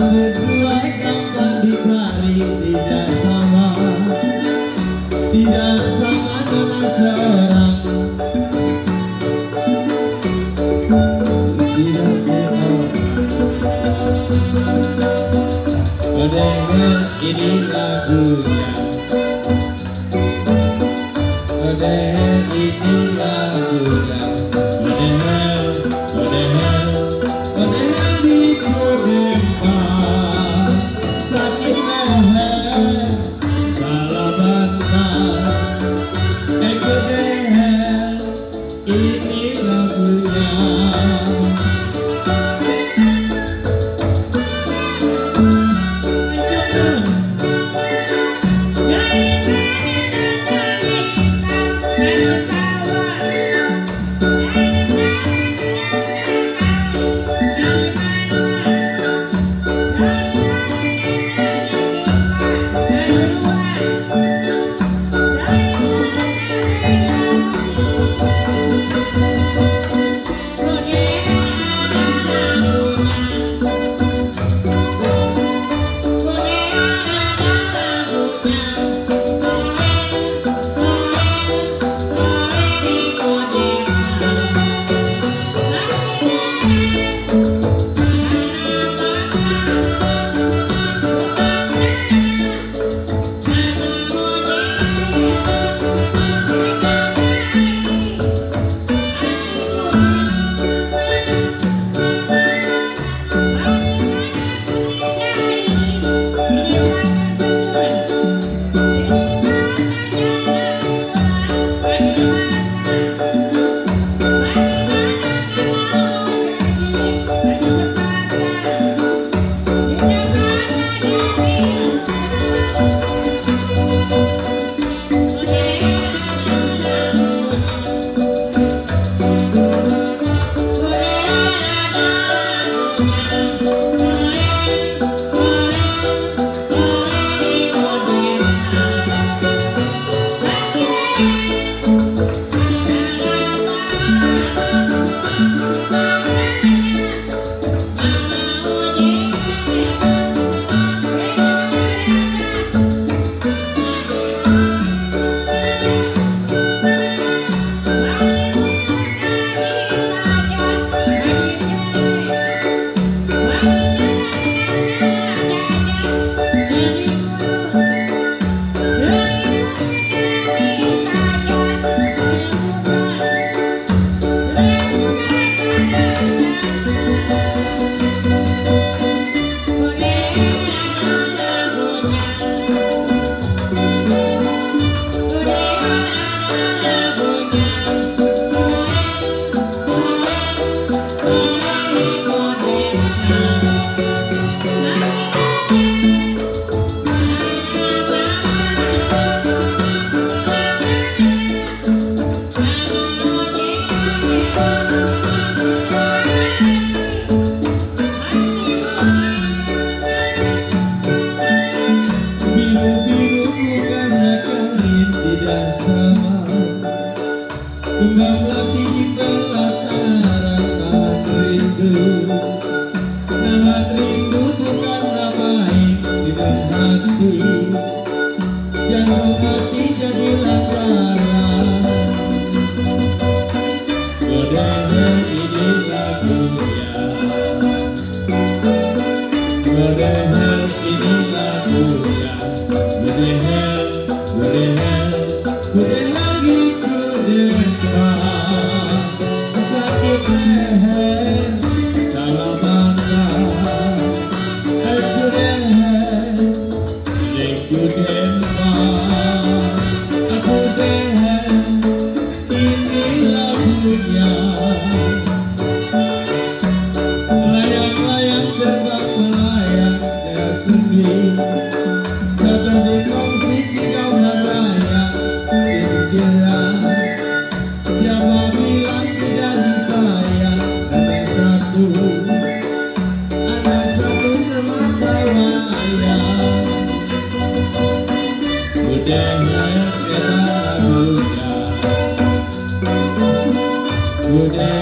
berdua gampang dicari, tidak sama nona seorang, tidak seorang. Padahal ini lagunya, padahal ini lagunya, padahal di depan sakit leher, salah bantal, padahal ini lagunya. Kembang lagi di pelataran rindu, nahan rindu bukanlah main di dalam hati, jantung hati jadi lantaran. Padahal ini lagunya, padahal ini lagunya, padahal lagi ku dekat, sakit leher, salah bangga, aku deher, ku dekat, aku deher, ini lagunya. Layang-layang terbang melayang dengan sendiri, jatuh di kongsi kau melayang kira. Siapa bilang tidak disayang? Ada satu semata wayang. Udah kata lagunya, udah